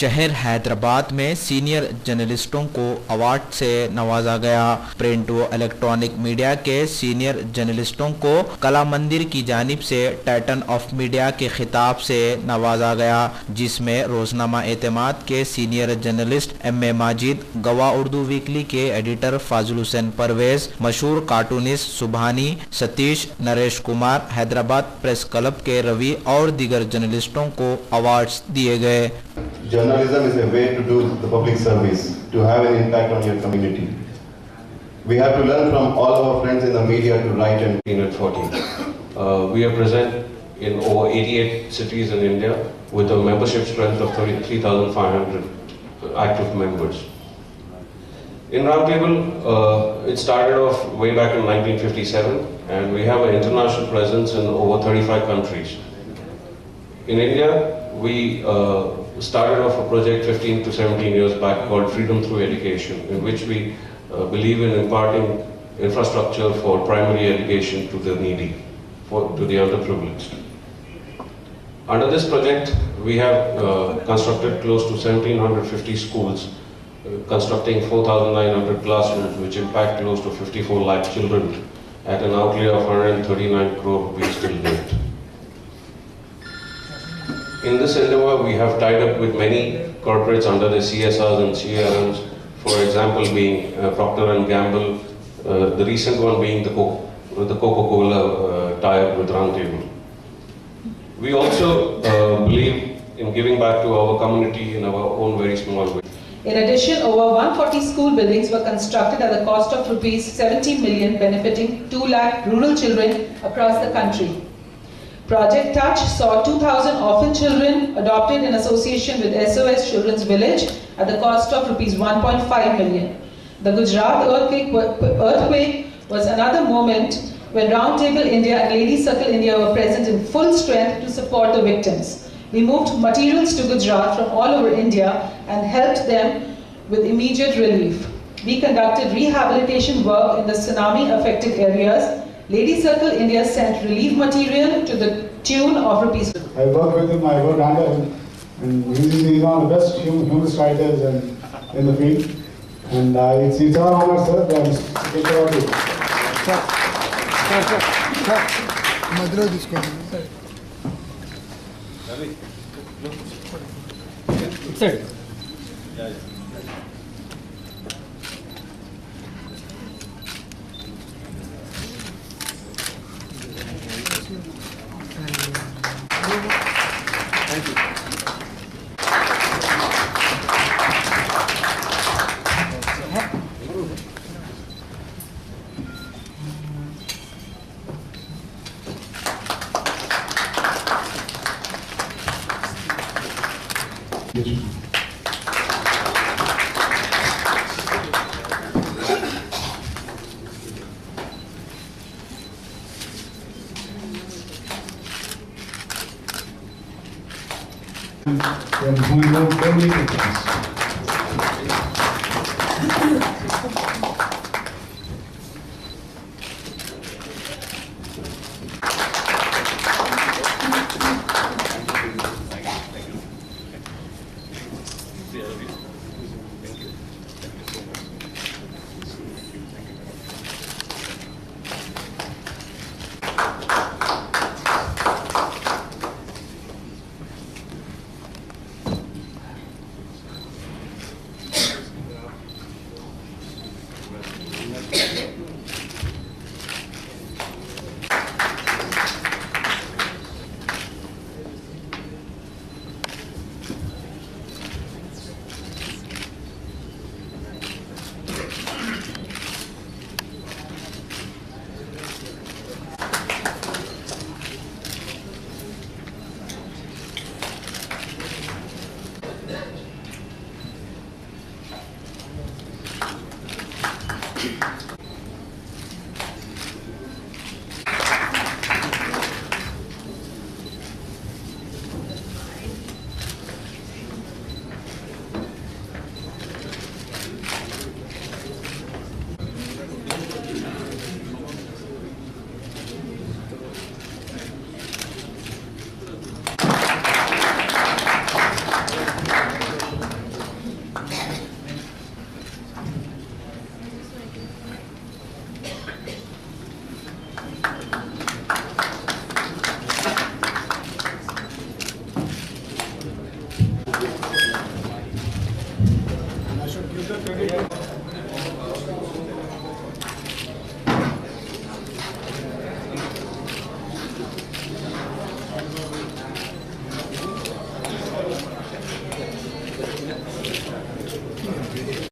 शहर हैदराबाद में सीनियर जर्नलिस्टों को अवार्ड से नवाजा गया। प्रिंट व इलेक्ट्रॉनिक मीडिया के सीनियर जर्नलिस्टों को कला मंदिर की जानिब से टाइटन ऑफ मीडिया के खिताब से नवाजा गया, जिसमें रोजनामा एतमाद के senior journalist M A. Majid, Gawah Urdu weekly के एडिटर फाजुल हुसैन परवेज, मशहूर cartoonist Subhani, Satish, Naresh Kumar, Hyderabad press club के रवि और दीगर जर्नलिस्टों को अवार्ड्स दिए गए। Journalism is a way to do the public service, to have an impact on your community. We have to learn from all our friends in the media to write and at 14. We are present in over 88 cities in India with a membership strength of 33,500 active members. In Roundtable, it started off way back in 1957, and we have an international presence in over 35 countries. In India, we started off a project 15 to 17 years back called Freedom Through Education, in which we believe in imparting infrastructure for primary education to the needy, to the underprivileged. Under this project, we have constructed close to 1,750 schools, constructing 4,900 classrooms, which impact close to 54 lakh children at an outlay of 139 crore rupees till date. In this endeavor, we have tied up with many corporates under the CSRs and CRMs, for example being Procter & Gamble, the recent one being the Coca-Cola tie-up with Roundtable. We also believe in giving back to our community in our own very small way. In addition, over 140 school buildings were constructed at the cost of rupees 70 million, benefiting 2 lakh rural children across the country. Project Touch saw 2,000 orphan children adopted in association with SOS Children's Village at the cost of rupees 1.5 million. The Gujarat earthquake was another moment when Roundtable India and Ladies Circle India were present in full strength to support the victims. We moved materials to Gujarat from all over India and helped them with immediate relief. We conducted rehabilitation work in the tsunami affected areas. Ladies Circle India sent relief material to the tune of rupees. I work with him, I work under him, and he's one of the best human writers in the field. And it's our honor, sir, that I'm speaking about you. Thank you. you.